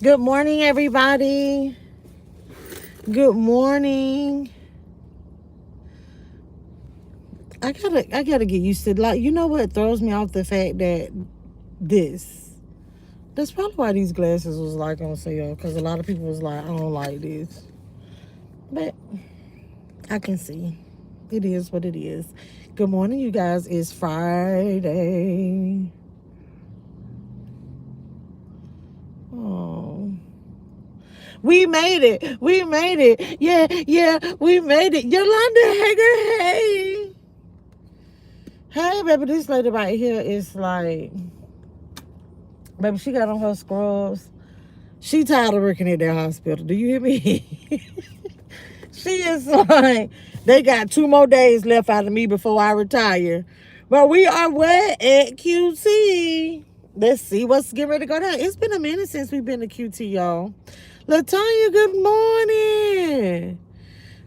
Good morning, everybody. Good morning. I gotta get used to, like, you know what throws me off? The fact that that's probably why these glasses was like on sale, because a lot of people was like, I don't like this, but I can see it is what it is. Good morning, you guys. It's Friday. Oh, we made it. We made it. Yeah, we made it. Yolanda Hager, hey. Hey, baby, this lady right here is like, baby, she got on her scrubs. She tired of working at that hospital. Do you hear me? She is like, they got 2 more days left out of me before I retire. But we are where at QT. Let's see what's getting ready to go down. It's been a minute since we've been to QT, y'all. Latonya, good morning.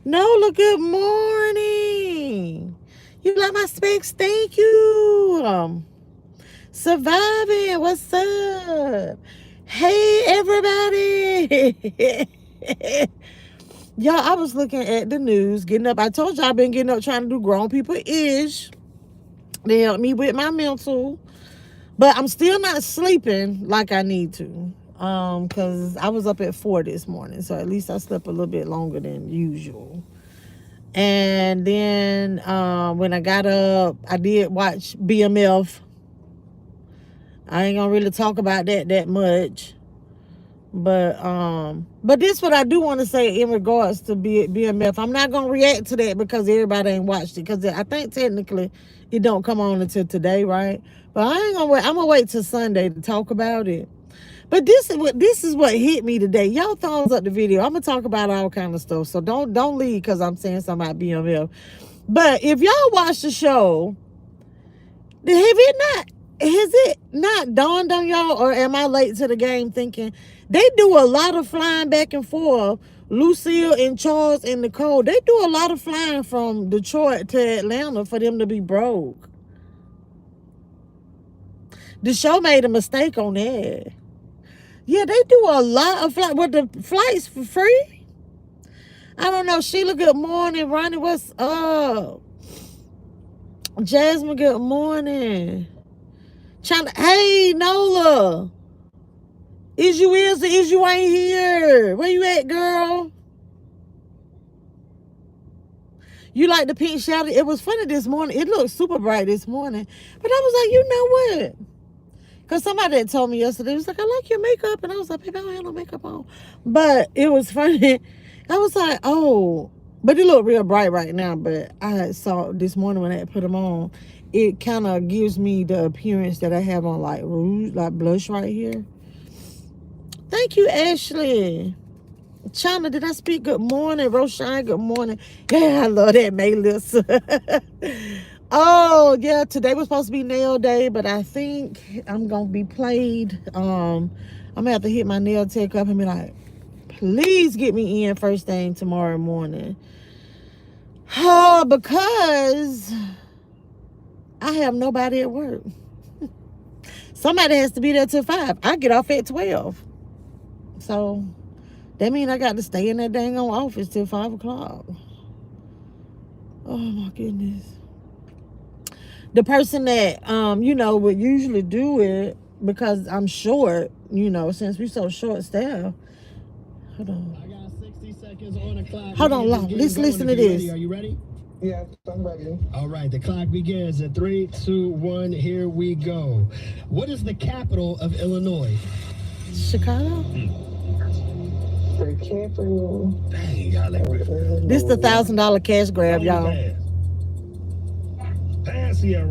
Nola, good morning. You like my specs? Thank you. Surviving, what's up? Hey, everybody. Y'all, I was looking at the news, getting up. I told y'all I've been getting up trying to do grown people-ish. They help me with my mental. But I'm still not sleeping like I need to. Because I was up at 4 this morning. So at least I slept a little bit longer than usual. And then when I got up, I did watch BMF. I ain't gonna really talk about that much. But this what I do want to say in regards to BMF. I'm not gonna react to that because everybody ain't watched it. Because I think technically it don't come on until today, right? But I ain't gonna wait. I'm gonna wait till Sunday to talk about it. But this is what hit me today. Y'all thumbs up the video. I'm gonna talk about all kind of stuff. So don't leave because I'm saying something about BMF. But if y'all watch the show, has it not dawned on y'all, or am I late to the game thinking they do a lot of flying back and forth? Lucille and Charles and Nicole, they do a lot of flying from Detroit to Atlanta for them to be broke. The show made a mistake on that. Yeah, they do a lot of flights. What, the flights for free? I don't know. Sheila, good morning. Ronnie, what's up? Jasmine, good morning. Hey, Nola. Is you ain't here? Where you at, girl? You like the pink shadow? It was funny this morning. It looked super bright this morning. But I was like, you know what? Because somebody had told me yesterday, it was like, I like your makeup. And I was like, baby, I don't have no makeup on. But it was funny. I was like, oh. But it looked real bright right now. But I saw this morning when I put them on, it kind of gives me the appearance that I have on, like rouge, like blush right here. Thank you, Ashley. China, did I speak? Good morning. Roshine, good morning. Yeah, I love that, Melissa. Oh, yeah, today was supposed to be nail day, but I think I'm going to be played. I'm going to have to hit my nail tech up and be like, please get me in first thing tomorrow morning. Oh, because I have nobody at work. Somebody has to be there till 5. I get off at 12. So that means I got to stay in that dang on office till 5 o'clock. Oh, my goodness. The person that, would usually do it, because I'm short, since we're so short staffed. Hold on. I got 60 seconds on the clock. Hold on, let's listen to this. Are you ready? Yeah, I'm ready. All right, the clock begins at 3, 2, 1. Here we go. What is the capital of Illinois? Chicago? Very careful. Dang, y'all. This is the $1,000 cash grab, y'all. Pass here.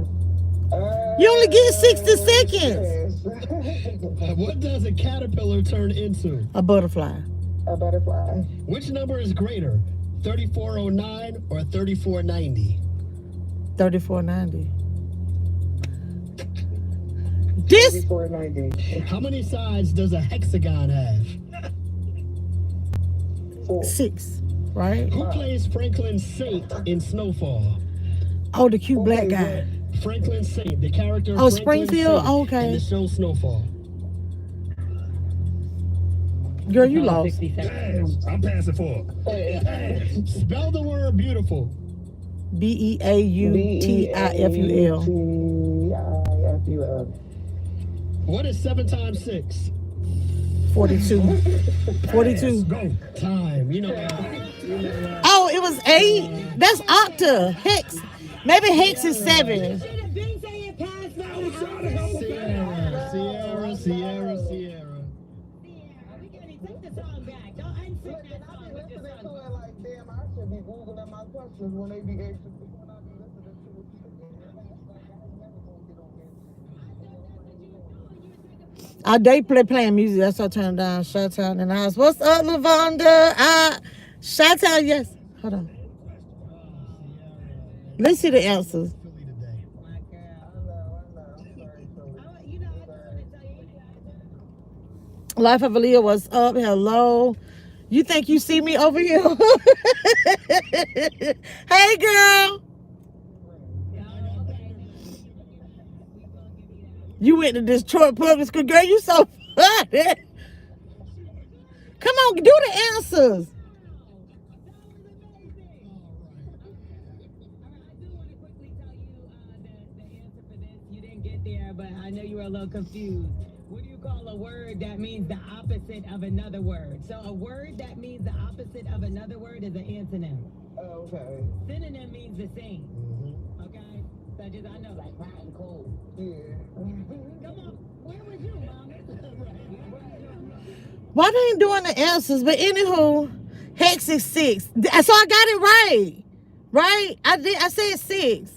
You only get 60 seconds. What does a caterpillar turn into? A butterfly. A butterfly. Which number is greater, 3409 or 3490? 3490. This 3490. How many sides does a hexagon have? 4. 6, right? Who plays Franklin Saint in Snowfall? Oh, the cute black guy. Franklin Saint, the character. Oh, Franklin Springfield? Saint Okay. in the show Snowfall. Girl, you lost. 60 seconds. Damn, I'm passing for. Hey, spell the word beautiful. BEAUTIFUL. BEAUTIFUL. What is 7 times 6? 42. Yes, 42. go. Time. Oh, it was 8. That's octa. Hex. Maybe hex is 7. Should have been saying pass I was trying to help Sierra. Sierra, we gotta take the song back. Don't unsing Look, that and I song be with this listening to song. it like, damn, I should be Googling my questions when they be asking me when I be listening to it. They playing music. That's why I turned down. Shout out in the house. What's up, Lavonda? Shout out, yes. Hold on. Let's see the answers. My girl. I know. Sorry, You know, I just want to tell you. Life of Aaliyah, what's up? Hello. You think you see me over here? Hey, girl. You went to Detroit Public School. Girl, you so funny. Come on, do the answers. But I know you were a little confused. What do you call a word that means the opposite of another word? So a word that means the opposite of another word is an antonym. Oh, okay. Synonym means the same. Okay? So just, I know, like hot and cold. Yeah. Come on, where was you, Mama? Why they ain't doing the answers? But anywho, hex is 6. So I got it right. Right? I said 6.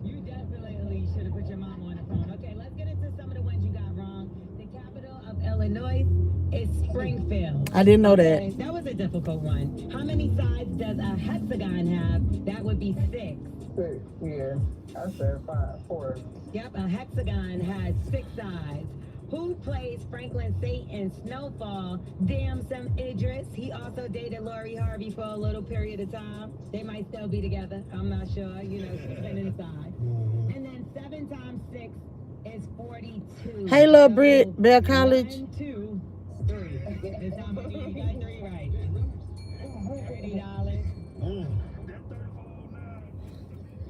You definitely should have put your mom on the phone. Okay, let's get into some of the ones you got wrong. The capital of Illinois is Springfield. I didn't know that. Okay, that was a difficult one. How many sides does a hexagon have? That would be 6. 6, yeah. I said 4. Yep, a hexagon has 6 sides. Who plays Franklin Saint in Snowfall? Damson Idris. He also dated Lori Harvey for a little period of time. They might still be together. I'm not sure. You know, she's been inside. And then 7 times 6 is 42. Hey, little Brit, Bell College. 1, 2, 3. This time you got 3 right. $30.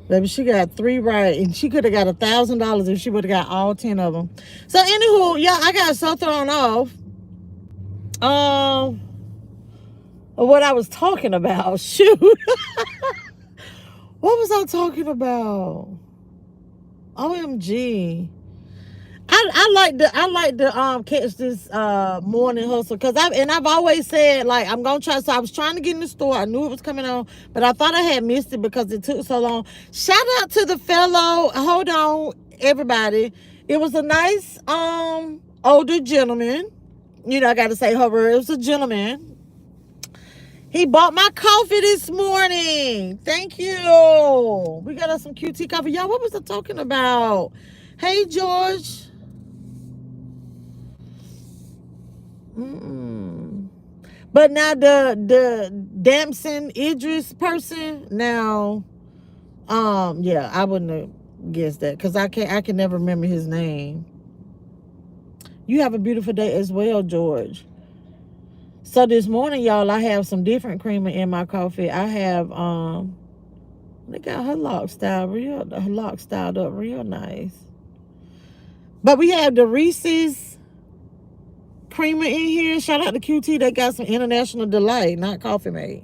Baby, she got 3 right, and she could have got $1,000 if she would have got all 10 of them. So, anywho, yeah, I got so thrown off. What I was talking about. Shoot. What was I talking about? OMG. I like to catch this morning hustle because I've always said like I'm gonna try. So I was trying to get in the store. I knew it was coming on, but I thought I had missed it because it took so long. Shout out to the fellow. Hold on, everybody. It was a nice older gentleman. You know, I got to say, however, it was a gentleman. He bought my coffee this morning. Thank you. We got us some QT coffee. Y'all, what was I talking about? Hey, George. But now the Damson Idris person, now, yeah, I wouldn't have guessed that because I can never remember his name. You have a beautiful day as well, George. So this morning, y'all, I have some different creamer in my coffee. I have they got her lock styled up real nice. But we have the Reese's creamer in here. Shout out to QT. They got some International Delight, not Coffee Mate.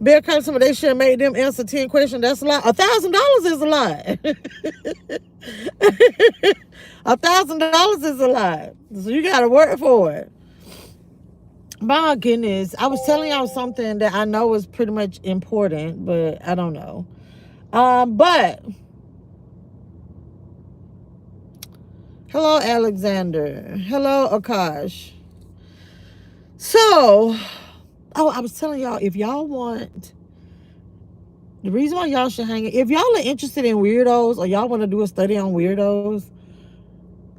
Bear customer, they should have made them answer 10 questions. That's a lot. $1,000 is a lot. $1,000 is a lot. So you got to work for it. My goodness. I was telling y'all something that I know is pretty much important, but I don't know. But hello, Alexander. Hello, Akash. So, I was telling y'all, if y'all want, the reason why y'all should hang it, if y'all are interested in weirdos or y'all want to do a study on weirdos,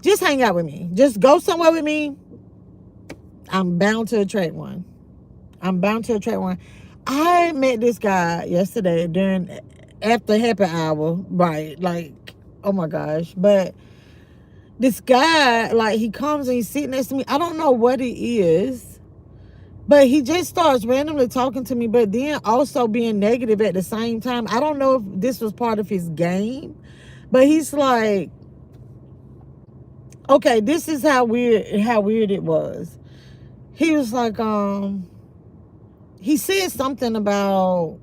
just hang out with me. Just go somewhere with me. I'm bound to attract one. I met this guy yesterday after happy hour, right? Like, oh my gosh. But this guy, like, he comes and he's sitting next to me. I don't know what it is, but he just starts randomly talking to me, but then also being negative at the same time. I don't know if this was part of his game, but he's like, okay, this is how weird it was. He was like, he said something about,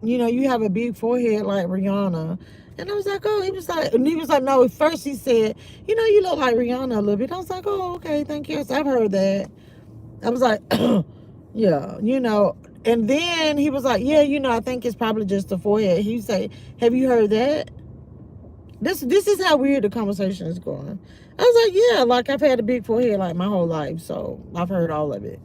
you have a big forehead like Rihanna. And I was like, oh, he was like, no, at first he said, you look like Rihanna a little bit. I was like, oh, okay, thank you. So I've heard that. I was like, yeah, And then he was like, yeah, I think it's probably just the forehead. He said, have you heard that? This is how weird the conversation is going. I was like, yeah, like I've had a big forehead like my whole life, so I've heard all of it.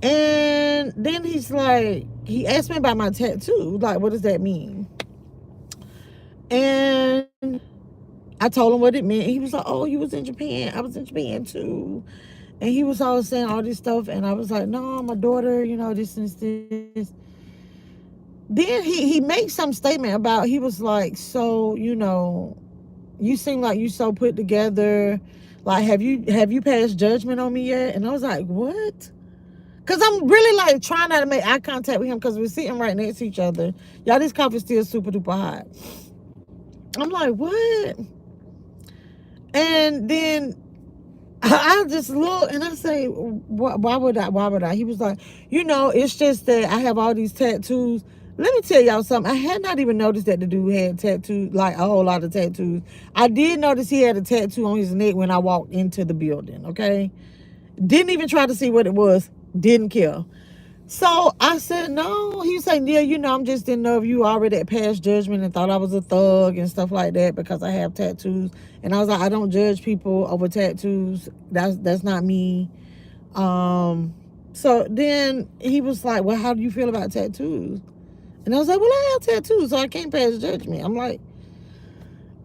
And then he's like, he asked me about my tattoo. Like, what does that mean? And I told him what it meant. He was like, oh, you was in Japan. I was in Japan too. And he was always saying all this stuff. And I was like, no, my daughter, this and this. Then he makes some statement about, he was like, so, you seem like you so put together. Like, have you passed judgment on me yet? And I was like, what? Because I'm really like trying not to make eye contact with him because we're sitting right next to each other. Y'all, this coffee's still super duper hot. I'm like, what? And then I just look and I say, why would I? He was like, it's just that I have all these tattoos. Let me tell y'all something. I had not even noticed that the dude had tattoos, like a whole lot of tattoos. I did notice he had a tattoo on his neck when I walked into the building, okay? Didn't even try to see what it was. Didn't care. So I said, no. He was saying, yeah, I'm just didn't know if you already had passed judgment and thought I was a thug and stuff like that because I have tattoos. And I was like, I don't judge people over tattoos. That's not me. So then he was like, well, how do you feel about tattoos? And I was like, well, I have tattoos, so I can't pass judgment. I'm like,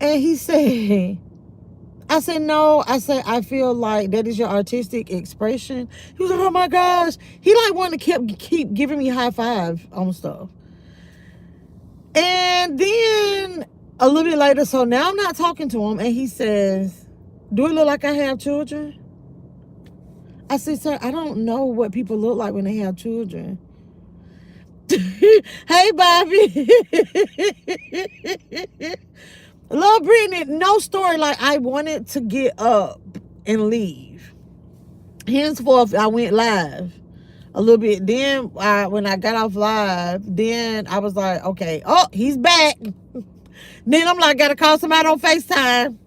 and he said, I said, no. I said, I feel like that is your artistic expression. He was like, oh my gosh. He like wanted to keep giving me high five on stuff. And then a little bit later, so now I'm not talking to him, and he says, do it look like I have children? I said, sir, I don't know what people look like when they have children. Hey, Bobby. Love Brittany, no story. Like, I wanted to get up and leave. Henceforth, I went live a little bit. Then when I got off live, then I was like, okay, oh, he's back. Then I'm like, gotta call somebody on FaceTime.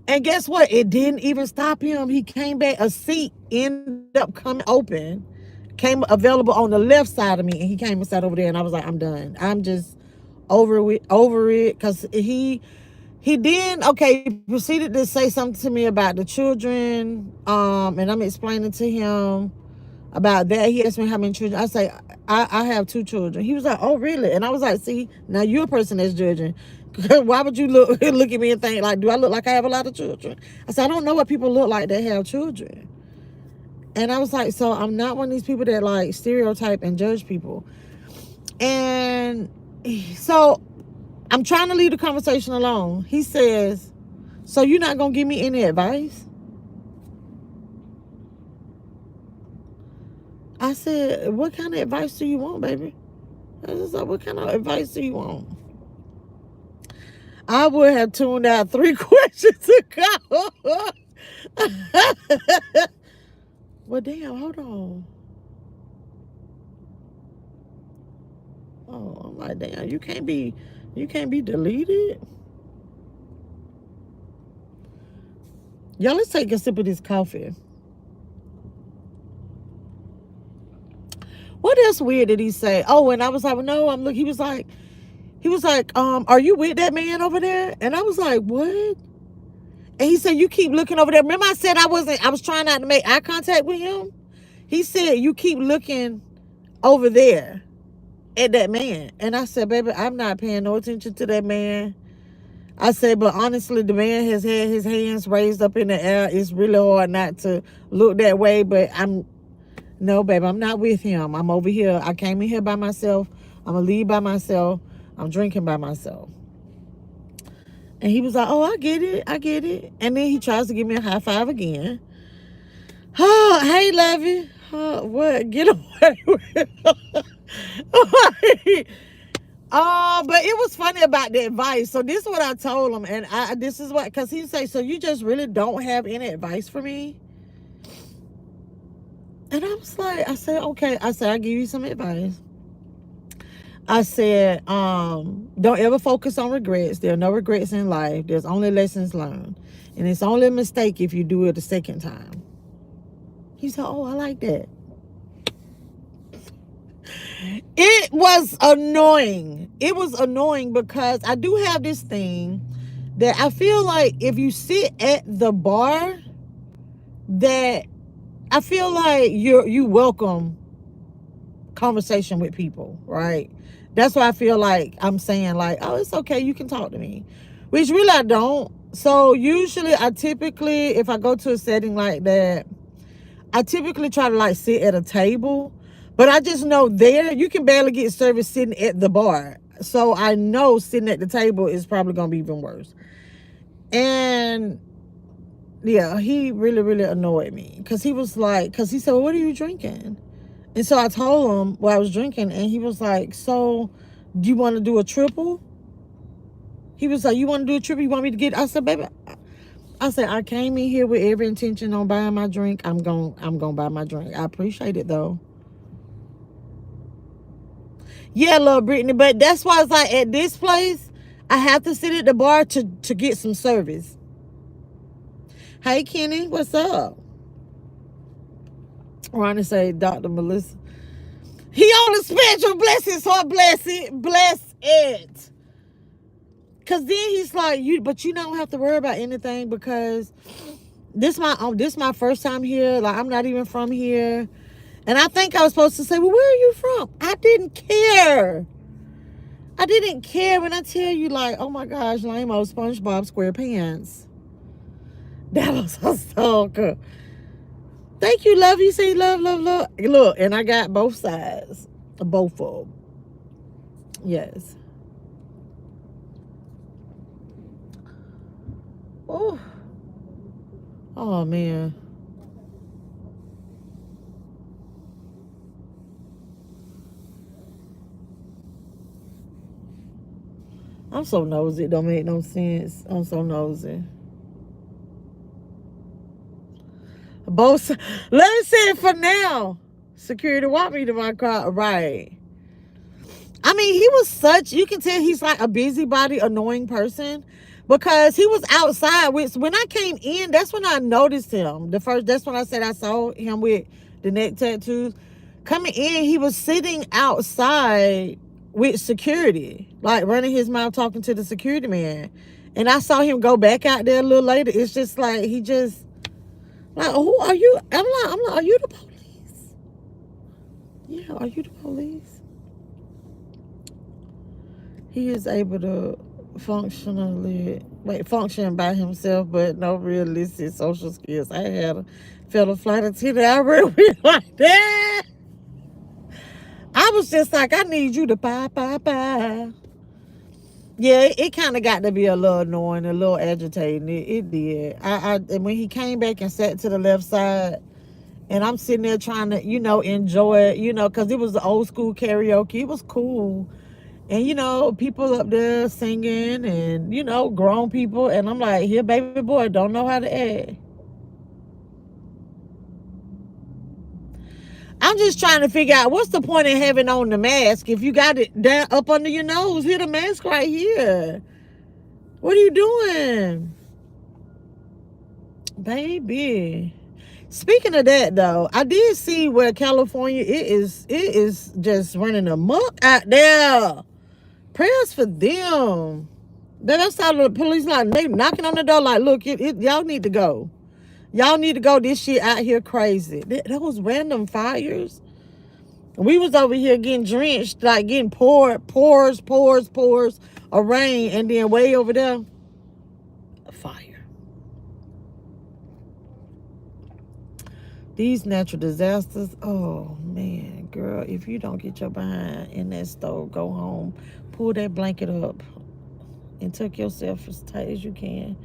And guess what? It didn't even stop him. He came back. A seat ended up coming open, came available on the left side of me, and he came and sat over there. And I was like, I'm done. I'm just over it, because he then proceeded to say something to me about the children, and I'm explaining to him about that. He asked me how many children. I say, I have 2 children. He was like, oh really? And I was like, see, now you're a person that's judging. Why would you look at me and think, like, do I look like I have a lot of children? I said, I don't know what people look like that have children. And I was like, so I'm not one of these people that like stereotype and judge people. And so I'm trying to leave the conversation alone. He says, so you're not going to give me any advice? I said, what kind of advice do you want, baby? I was like, what kind of advice do you want? I would have tuned out 3 questions ago. Well, damn, hold on. Oh, I'm like, damn, you can't be deleted. Y'all, let's take a sip of this coffee. What else weird did he say? Oh, and I was like, well, no, I'm looking. He was like, are you with that man over there? And I was like, what? And he said, you keep looking over there. Remember I said I was trying not to make eye contact with him? He said, you keep looking over there at that man. And I said, baby, I'm not paying no attention to that man. I said, but honestly, the man has had his hands raised up in the air. It's really hard not to look that way, but no, baby, I'm not with him. I'm over here. I came in here by myself. I'm going to leave by myself. I'm drinking by myself. And he was like, oh, I get it. I get it. And then he tries to give me a high five again. Oh, hey, Levy. Oh, what? Get away with it. But it was funny about the advice. So this is what I told him. And this is what, because he say, so you just really don't have any advice for me? And I was like, I said, okay. I said, I'll give you some advice. I said, don't ever focus on regrets. There are no regrets in life. There's only lessons learned. And it's only a mistake if you do it a second time. He said, oh, I like that. It was annoying. It was annoying because I do have this thing that I feel like if you sit at the bar, that I feel like you welcome conversation with people, right? That's why I feel like I'm saying like, oh, it's okay, you can talk to me, which really I don't. So usually I typically, if I go to a setting like that, I typically try to like sit at a table, but I just know there you can barely get service sitting at the bar. So I know sitting at the table is probably gonna be even worse. And yeah, he really, really annoyed me because he was like, because he said, well, what are you drinking? And so I told him what I was drinking, and he was like, so do you want to do a triple? He was like, you want to do a triple? You want me to get? I said, baby, I said, I came in here with every intention on buying my drink. I'm gonna buy my drink. I appreciate it though. Yeah, love Brittany, but that's why it's like at this place, I have to sit at the bar to get some service. Hey Kenny, what's up? Ronnie say, Dr. Melissa. He on the spectrum, bless his heart, bless it. Cause then he's like, but you don't have to worry about anything because this my first time here. Like I'm not even from here. And I think I was supposed to say, well, where are you from? I didn't care. I didn't care when I tell you like, oh my gosh, lame-o SpongeBob SquarePants. That was a stalker. Thank you, love. You say love, love, love. Look, and I got both sides. Both of them. Yes. Oh. Oh, man. I'm so nosy. It don't make no sense. I'm so nosy. Both. Let me say it for now. Security want me to my car. Right. I mean, he was such, you can tell he's like a busybody, annoying person because he was outside. When I came in, that's when I noticed him. That's when I said I saw him with the neck tattoos. Coming in, he was sitting outside with security, like running his mouth talking to the security man. And I saw him go back out there a little later. It's just like, he just, like, who are you? I'm like, are you the police? Yeah, are you the police? He is able to function by himself, but no realistic social skills. I had a fellow flight attendant. I really like that. I was just like, I need you to bye. Yeah, it kind of got to be a little annoying, a little agitating. It did. And when he came back and sat to the left side, and I'm sitting there trying to, enjoy it, because it was the old school karaoke. It was cool. And, people up there singing and, grown people. And I'm like, here, baby boy, don't know how to act. I'm just trying to figure out what's the point in having on the mask if you got it down up under your nose. Here, the mask right here. What are you doing? Baby. Speaking of that, though, I did see where California, it is just running amok out there. Prayers for them. That's how the police like they knocking on the door like, look, y'all need to go. Y'all need to go. This shit out here crazy. Those random fires. We was over here getting drenched, like getting pours of rain, and then way over there, a fire. These natural disasters, oh man, girl, if you don't get your behind in that stove, go home, pull that blanket up. and tuck yourself as tight as you can.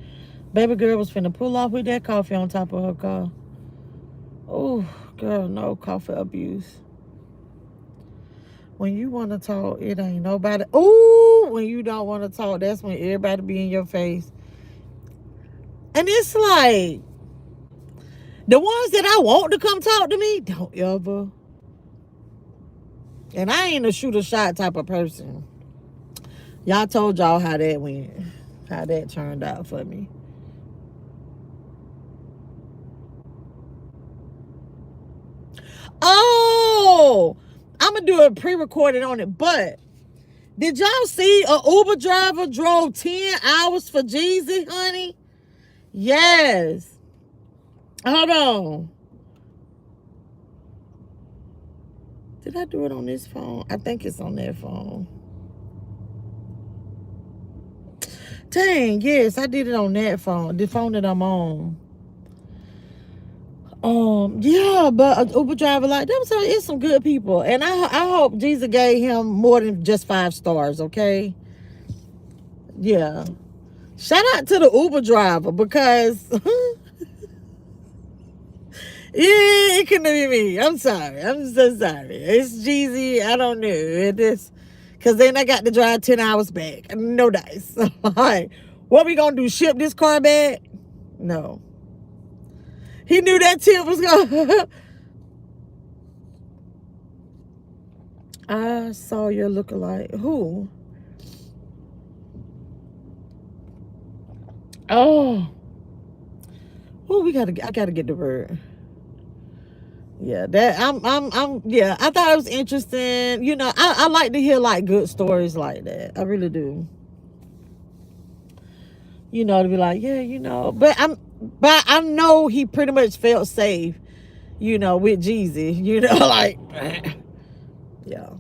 Baby girl was finna pull off with that coffee on top of her car. Oh, girl, no coffee abuse. When you want to talk, it ain't nobody. Ooh, when you don't want to talk, that's when everybody be in your face. And it's like, the ones that I want to come talk to me, don't ever. And I ain't a shoot a shot type of person. Y'all told y'all how that went, how that turned out for me. Oh, I'm going to do a pre-recorded on it, but did y'all see a Uber driver drove 10 hours for Jeezy, honey? Yes. Hold on. Did I do it on this phone? I think it's on that phone. Dang, yes, I did it on that phone. The phone that I'm on. Yeah, but an Uber driver like them, so it's some good people. And I hope Jesus gave him more than just 5 stars, okay? Yeah. Shout out to the Uber driver because yeah, it couldn't be me. I'm sorry. I'm so sorry. It's Jeezy. I don't know. It is because then I got to drive 10 hours back. No dice. All right. What we gonna do? Ship this car back? No. He knew that tip was gonna I saw your lookalike. Who? Oh. Oh, I gotta get the word. Yeah, that yeah, I thought it was interesting. You know, I like to hear like good stories like that. I really do. You know, to be like, yeah, you know, but I know he pretty much felt safe, you know, with Jeezy, you know, like yeah.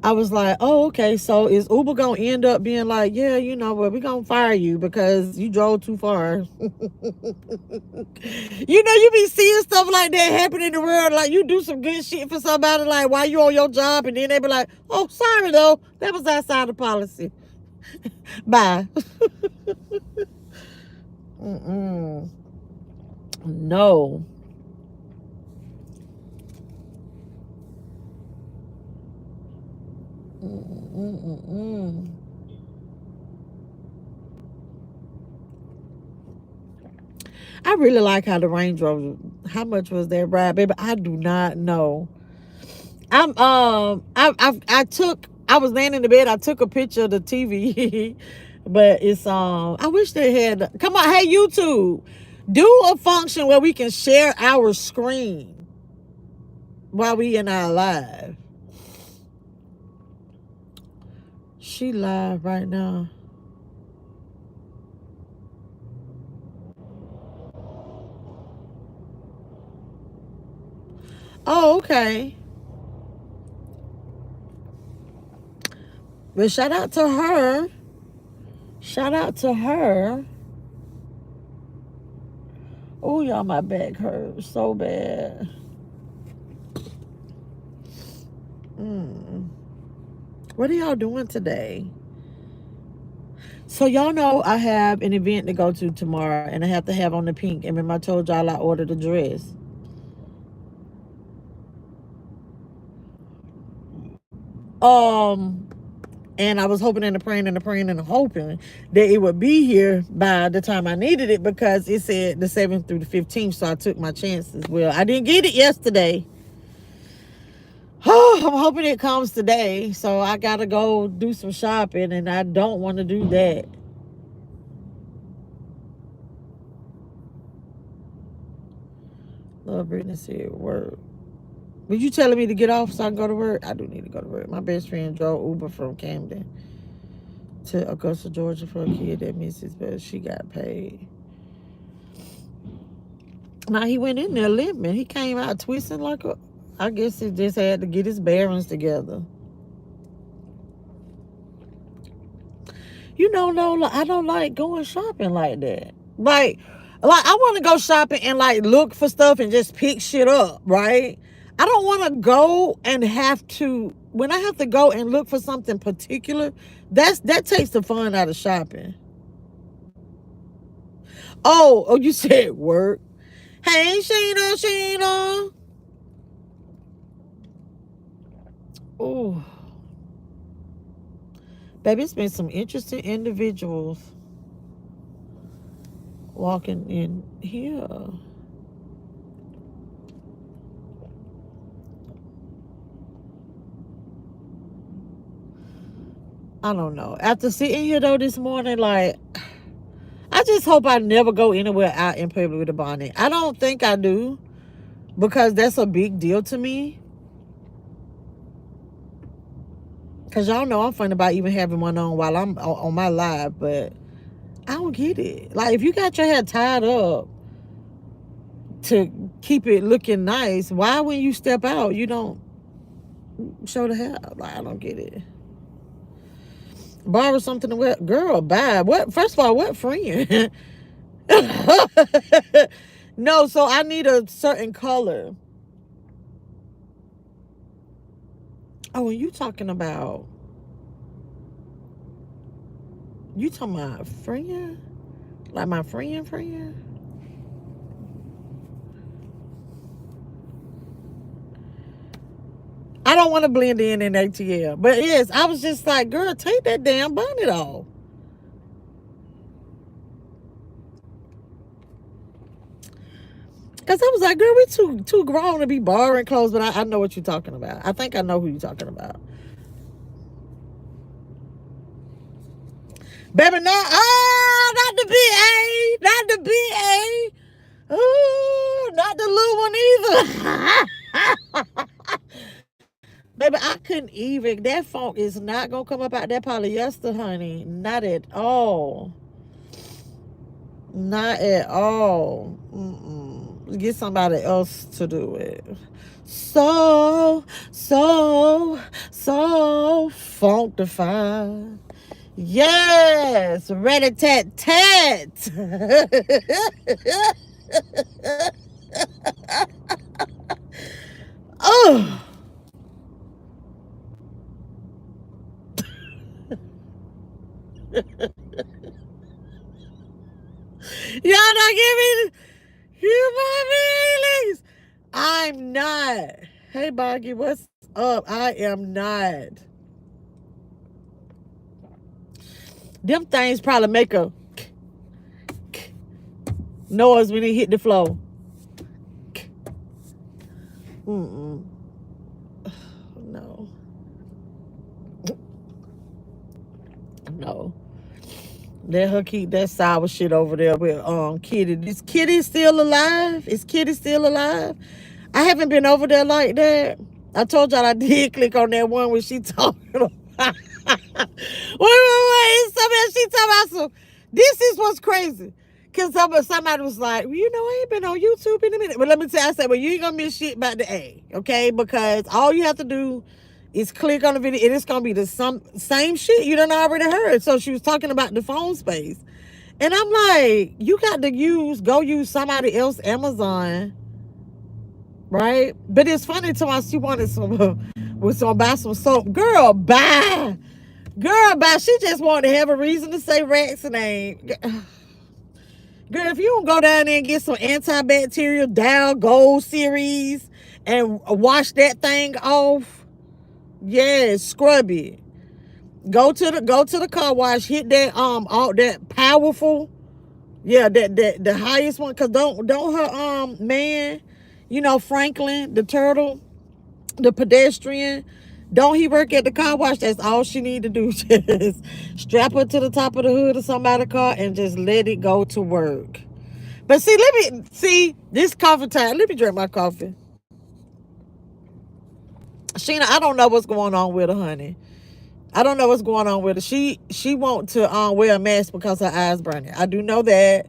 I was like, oh, okay, so is Uber gonna end up being like, yeah, you know, well, we're gonna fire you because you drove too far. You know, you be seeing stuff like that happen in the world. Like, you do some good shit for somebody, like, while you on your job, and then they be like, oh, sorry, though. That was outside the policy. Bye. Mm-mm. No. Mm-mm-mm. I really like how the Range Rover. How much was that ride, baby? I do not know. I was laying in the bed. I took a picture of the TV, but it's I wish they had. Come on, hey YouTube, do a function where we can share our screen while we in our live. She live right now. Oh, okay. Well, shout out to her. Shout out to her. Oh, y'all, my back hurts so bad. What are y'all doing today? So y'all know I have an event to go to tomorrow, and I have to have on the pink. And remember I told y'all I ordered a dress. And I was hoping and praying and hoping that it would be here by the time I needed it, because it said the 7th through the 15th, so I took my chances. Well, I didn't get it yesterday. Oh, I'm hoping it comes today, so I gotta go do some shopping, and I don't want to do that. Love Brittany said work. Were you telling me to get off so I can go to work? I do need to go to work. My best friend drove Uber from Camden to Augusta, Georgia for a kid that misses, but she got paid. Now he went in there limping. He came out twisting like a... I guess he just had to get his bearings together. You know, Lola, I don't like going shopping like that. Like I want to go shopping and like look for stuff and just pick shit up, right? I don't want to go and have to when I have to go and look for something particular, that takes the fun out of shopping. Oh, you said work. Hey, Sheena. Oh, baby, it's been some interesting individuals walking in here. I don't know. After sitting here though this morning, like, I just hope I never go anywhere out in public with a bonnet. I don't think I do, because that's a big deal to me. Because y'all know I'm funny about even having one on while I'm on my live, but I don't get it. Like, if you got your hair tied up to keep it looking nice, why when you step out you don't show the hair? Like, I don't get it. Borrow something to wear. Girl, bye. What? First of all, what friend? No, so I need a certain color. Oh, and you talking about friend? Like my friend? I don't want to blend in ATL. But yes, I was just like, girl, take that damn bonnet off. Because I was like, girl, we too grown to be borrowing clothes, but I know what you're talking about. I think I know who you're talking about. Baby, no, not the BA. Not the BA. Oh, not the little one either. Baby, I couldn't even. That funk is not going to come up out that polyester, honey. Not at all. Not at all. Get somebody else to do it. So funkified. Yes, rat-a-tat-tat. Oh. Y'all not giving my feelings. I'm not. Hey, Boggy, what's up? I am not. Them things probably make a noise when it hit the floor. No. No. Let her keep that sour shit over there with Kitty. Is Kitty still alive? Is Kitty still alive? I haven't been over there like that. I told y'all I did click on that one when she talking about. Wait. She talking about some. This is what's crazy. Because somebody was like, well, I ain't been on YouTube in a minute. But let me tell you, I said, well, you ain't going to miss shit about the A. Okay? Because all you have to do is click on the video, and it's gonna be the same shit you done already heard. So she was talking about the phone space, and I'm like, you got to go use somebody else Amazon, right? But it's funny to me, she wanted buy some soap. Girl, bye. She just wanted to have a reason to say Rack's name. Girl, if you don't go down there and get some antibacterial Dow Gold series and wash that thing off. Yes, scrub it. Go to the car wash. Hit that all that powerful, yeah, that the highest one. Cause don't her man, Franklin the turtle, the pedestrian. Don't he work at the car wash? That's all she need to do. Just strap her to the top of the hood of somebody's car and just let it go to work. But see, this coffee time. Let me drink my coffee. Sheena, I don't know what's going on with her, honey. I don't know what's going on with her. She want to wear a mask because her eyes burning. I do know that.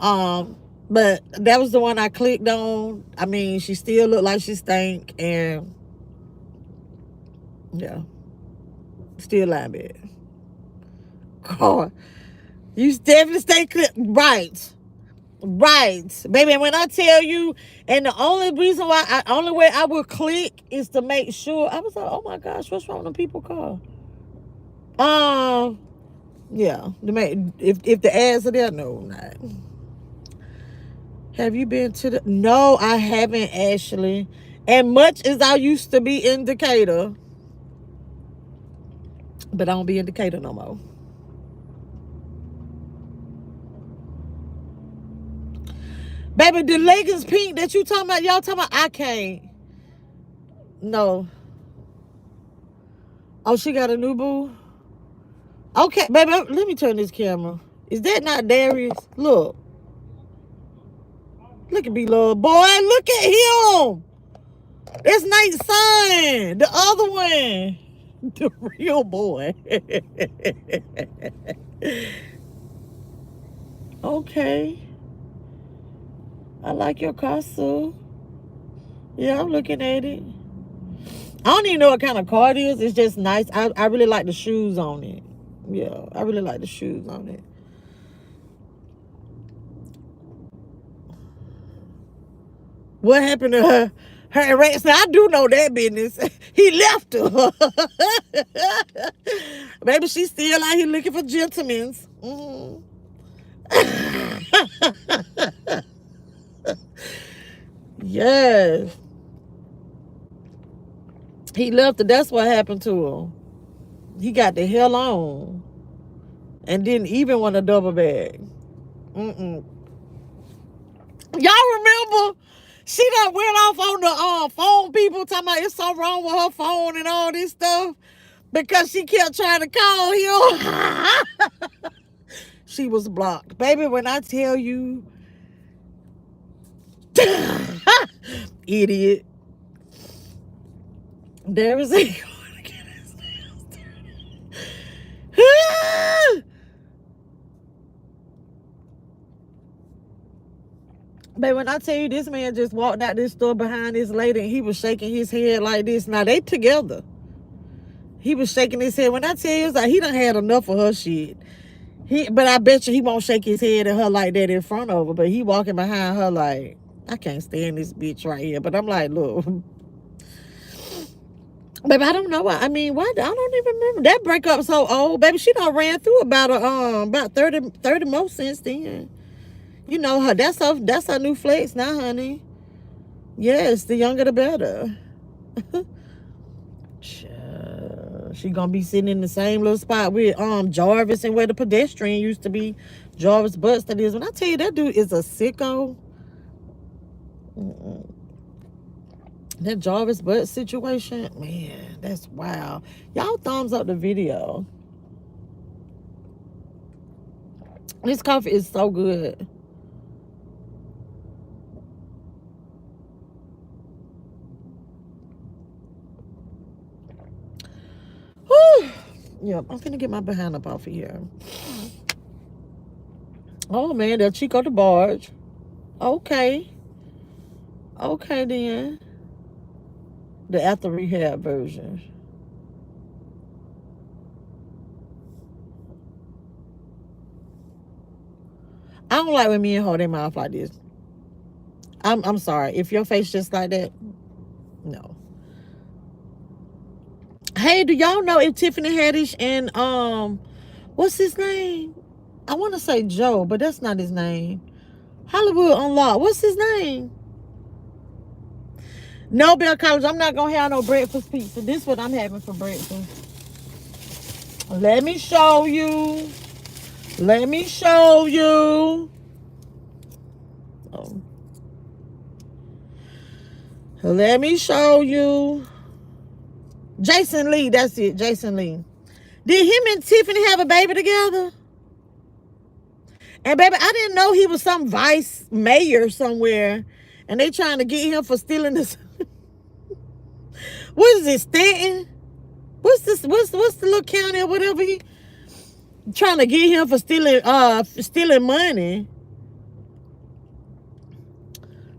But that was the one I clicked on. I mean, she still look like she stink, and yeah, still lying bad. God, you definitely stay clear, right? Right, baby. And when I tell you, and the only reason why, only way I would click is to make sure. I was like, oh my gosh, what's wrong with the people car? Yeah. To make if the ads are there, no, not. Have you been to the? No, I haven't actually. And much as I used to be in Decatur, but I don't be in Decatur no more. Baby, the leggings pink that you talking about, y'all talking about, I can't. No. Oh, she got a new boo? Okay, baby, let me turn this camera. Is that not Darius? Look. Look at me, little boy. Look at him. That's Nate's son. The other one. The real boy. Okay. I like your costume. Yeah, I'm looking at it. I don't even know what kind of car it is. It's just nice. I really like the shoes on it. Yeah, I really like the shoes on it. What happened to her? Her and Rex? I do know that business. He left her. Maybe she's still out here looking for gentlemen. Mm. Yes. He left her. That's what happened to him. He got the hell on. And didn't even want a double bag. Mm-mm. Y'all remember? She done went off on the phone people talking about it's something wrong with her phone and all this stuff because she kept trying to call him. She was blocked. Baby, when I tell you, idiot, there is a But when I tell you, this man just walked out this store behind this lady and he was shaking his head like this. Now they together. He was shaking his head. When I tell you, it's like he done had enough of her shit. But I bet you he won't shake his head at her like that in front of her. But he walking behind her like, I can't stand this bitch right here. But I'm like, look. Baby, I don't know why. I mean, why? I don't even remember. That breakup so old. Baby, she done ran through about 30 more since then. You know her. That's her new flex now, honey. Yes, the younger the better. She gonna be sitting in the same little spot with Jarvis and where the pedestrian used to be. Jarvis Butts that is. When I tell you that dude is a sicko. That Jarvis Butts situation, man, that's wild. Y'all thumbs up the video. This coffee is so good. Whew. Yep, I'm gonna get my behind up off of here. Oh man, that Chico the barge. Okay. Okay then. The after rehab version. I don't like when me and hold their mouth like this. I'm sorry. If your face just like that, no. Hey, do y'all know if Tiffany Haddish and what's his name? I want to say Joe, but that's not his name. Hollywood Unlocked. What's his name? No, Bell College. I'm not gonna have no breakfast pizza. This is what I'm having for breakfast. Let me show you. Let me show you. Oh. Let me show you. Jason Lee, that's it. Jason Lee. Did him and Tiffany have a baby together? And baby, I didn't know he was some vice mayor somewhere. And they trying to get him for stealing this. What is it, Stanton? What's this? What's the little county or whatever he trying to get him for stealing money?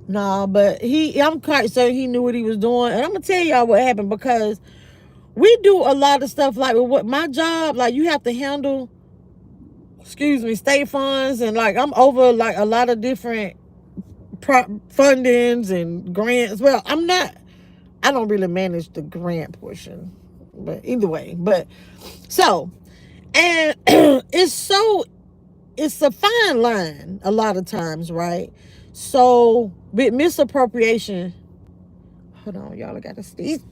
Nah, but I'm quite certain he knew what he was doing. And I'm gonna tell y'all what happened because we do a lot of stuff like with what my job, like you have to handle state funds, and like I'm over like a lot of different fundings and grants. Well, I don't really manage the grant portion, but either way. But so, and it's a fine line a lot of times, right? So with misappropriation, hold on, y'all, I gotta sneeze.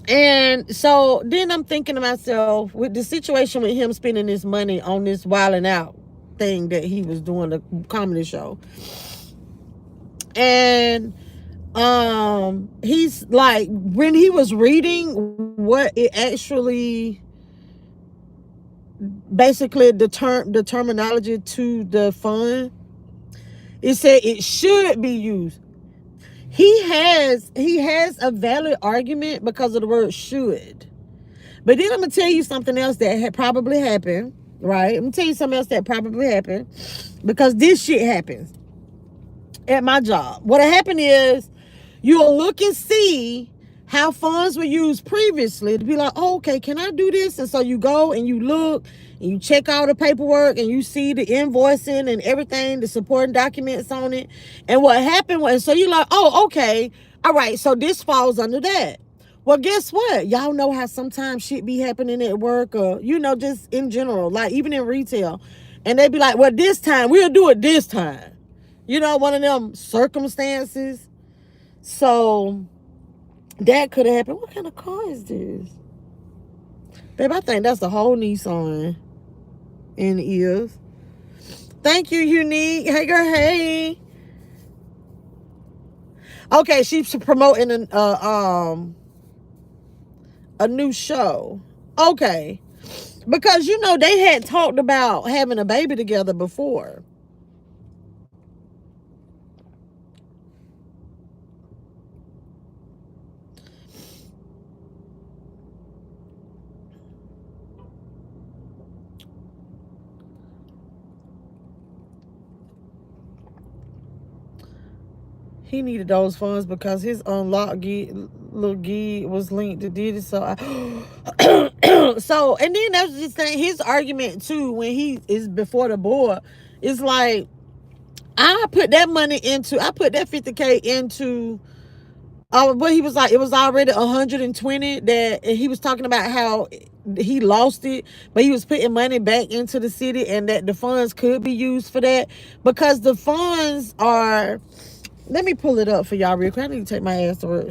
And so then I'm thinking to myself, with the situation with him spending his money on this wilding out thing that he was doing, the comedy show, and he's like, when he was reading what it actually, basically the terminology to the fund, it said it should be used. He has a valid argument because of the word should. But then I'm gonna tell you something else that had probably happened, right? I'm gonna tell you something else that probably happened, because this shit happens at my job. What happened is, you'll look and see how funds were used previously to be like, oh, okay, can I do this? And so you go and you look and you check all the paperwork and you see the invoicing and everything, the supporting documents on it. And what happened was, so you're like, oh, okay, all right, so this falls under that. Well, guess what? Y'all know how sometimes shit be happening at work, or, you know, just in general, like even in retail. And they be like, well, this time, we'll do it this time. You know, one of them circumstances. So that could have happened. What kind of car is this? Babe, I think that's a whole Nissan in the ears. Thank you, Unique. Hey, girl, hey. Okay, she's promoting a new show. Okay. Because, you know, they had talked about having a baby together before. He needed those funds because his unlocked little gig was linked to Diddy. So, so, and then that's just saying his argument too, when he is before the board, is like, I put that 50K into, what he was like, it was already 120 that he was talking about how he lost it, but he was putting money back into the city and that the funds could be used for that, because the funds are, let me pull it up for y'all real quick. I need to take my ass to work.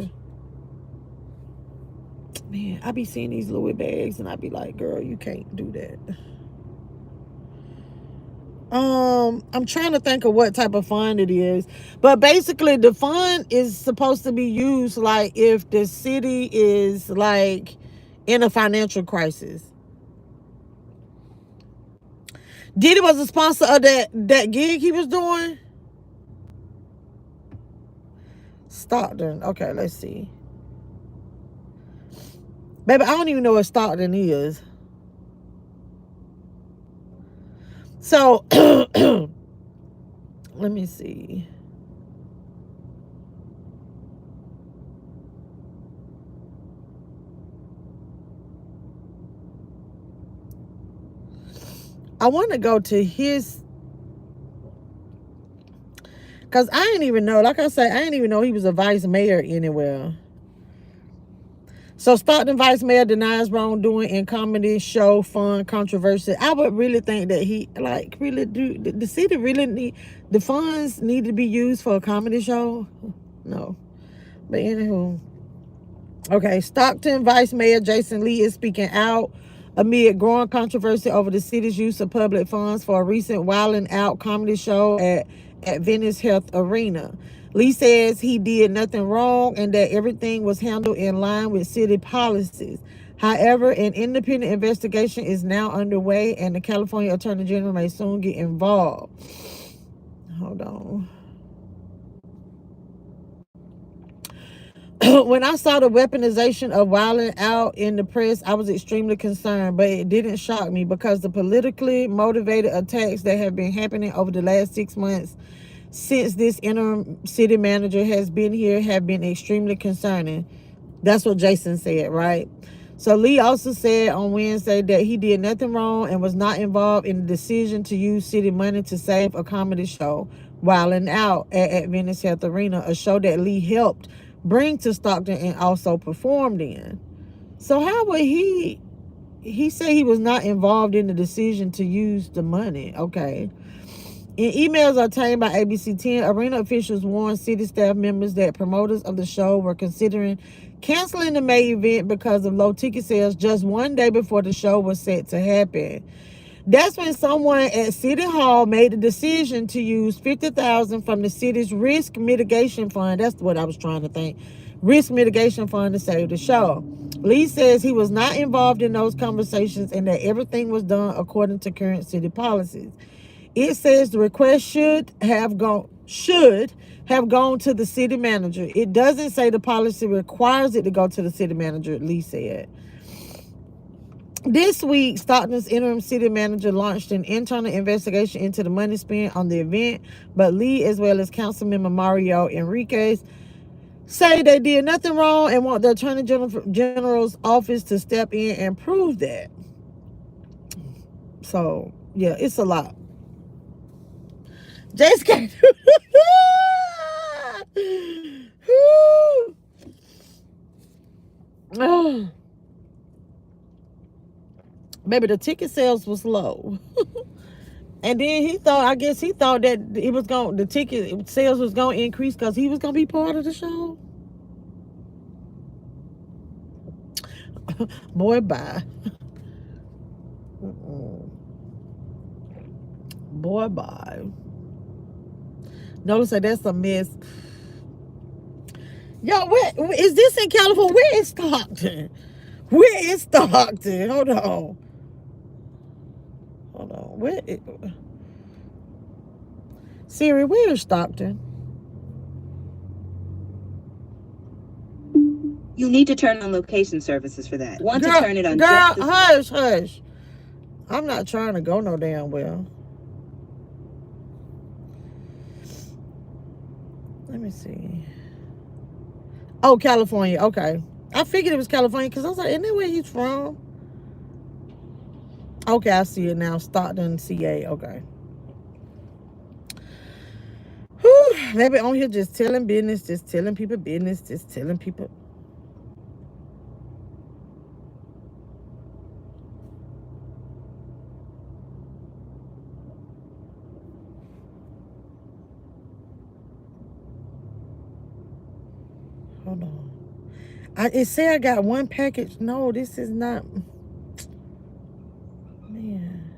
Man, I be seeing these Louis bags and I be like, girl, you can't do that. I'm trying to think of what type of fund it is. But basically the fund is supposed to be used like if the city is like in a financial crisis. Diddy was a sponsor of that gig he was doing. Stockton. Okay, let's see. Baby, I don't even know what Stockton is. So, let me see. I want to go to his, because I didn't even know, like I said, I didn't even know he was a vice mayor anywhere. So Stockton vice mayor denies wrongdoing in comedy show fund controversy. I would really think that he, like, really do, the city really need, the funds need to be used for a comedy show? No. But anywho. Okay, Stockton vice mayor Jason Lee is speaking out amid growing controversy over the city's use of public funds for a recent Wildin' Out comedy show at Venice Health Arena. Lee says he did nothing wrong and that everything was handled in line with city policies. However, an independent investigation is now underway and the California Attorney General may soon get involved. Hold on. When I saw the weaponization of Wildin' Out in the press, I was extremely concerned, but it didn't shock me because the politically motivated attacks that have been happening over the last 6 months since this interim city manager has been here have been extremely concerning. That's what Jason said, right? So Lee also said on Wednesday that he did nothing wrong and was not involved in the decision to use city money to save a comedy show, Wildin' Out at Adventist Health Arena, a show that Lee helped bring to Stockton and also performed in. So how would he said he was not involved in the decision to use the money? Okay. In emails obtained by ABC 10, arena officials warned city staff members that promoters of the show were considering canceling the May event because of low ticket sales just one day before the show was set to happen. That's when someone at City Hall made the decision to use $50,000 from the city's risk mitigation fund. That's what I was trying to think. Risk mitigation fund to save the show. Lee says he was not involved in those conversations and that everything was done according to current city policies. It says the request should have gone to the city manager. It doesn't say the policy requires it to go to the city manager, Lee said. This week, Stockton's interim city manager launched an internal investigation into the money spent on the event, but Lee, as well as Councilmember Mario Enriquez, say they did nothing wrong and want the Attorney General's office to step in and prove that. So, yeah, it's a lot. Jace came. Oh. Maybe the ticket sales was low. And then he thought that the ticket sales was going to increase because he was going to be part of the show. Boy, bye. Boy, bye. Notice that that's a mess. Yo, where is this in California? Where is Stockton? Where is Stockton? Hold on. Where is... Siri, where is Stockton? You need to turn on location services for that. Want Girl, to turn it on girl, just as hush. I'm not trying to go no damn well. Let me see. Oh, California. Okay. I figured it was California because I was like, isn't that where he's from? Okay, I see it now. Stockton, CA. Okay. Whew. Maybe on here just telling business, just telling people business, just telling people. Hold on. It said I got one package. No, this is not. Man.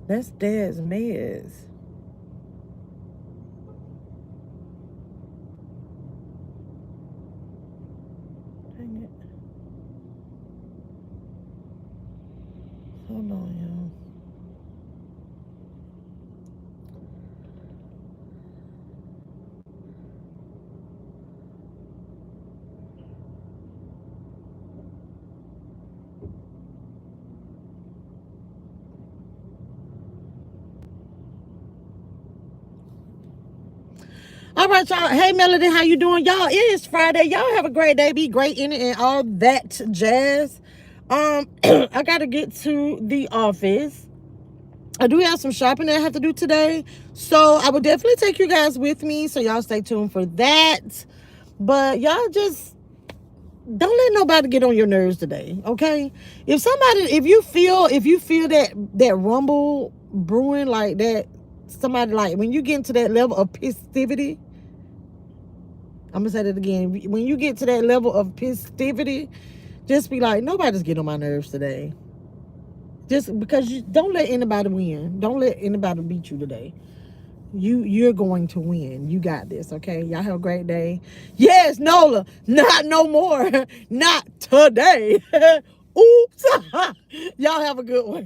That's Dad's meds. Dang it. Hold on, y'all. All right, y'all. Hey, Melody, how you doing? Y'all, it is Friday. Y'all have a great day. Be great in it and all that jazz. I got to get to the office. I do have some shopping that I have to do today. So I will definitely take you guys with me. So y'all stay tuned for that. But y'all just don't let nobody get on your nerves today, okay? If you feel that rumble brewing like that, somebody like when you get into that level of pissivity, I'm gonna say that again. When you get to that level of pissivity, just be like, nobody's getting on my nerves today. Just because you don't let anybody win. Don't let anybody beat you today. You're going to win. You got this, okay? Y'all have a great day. Yes, Nola, not no more. Not today. Oops. Y'all have a good one.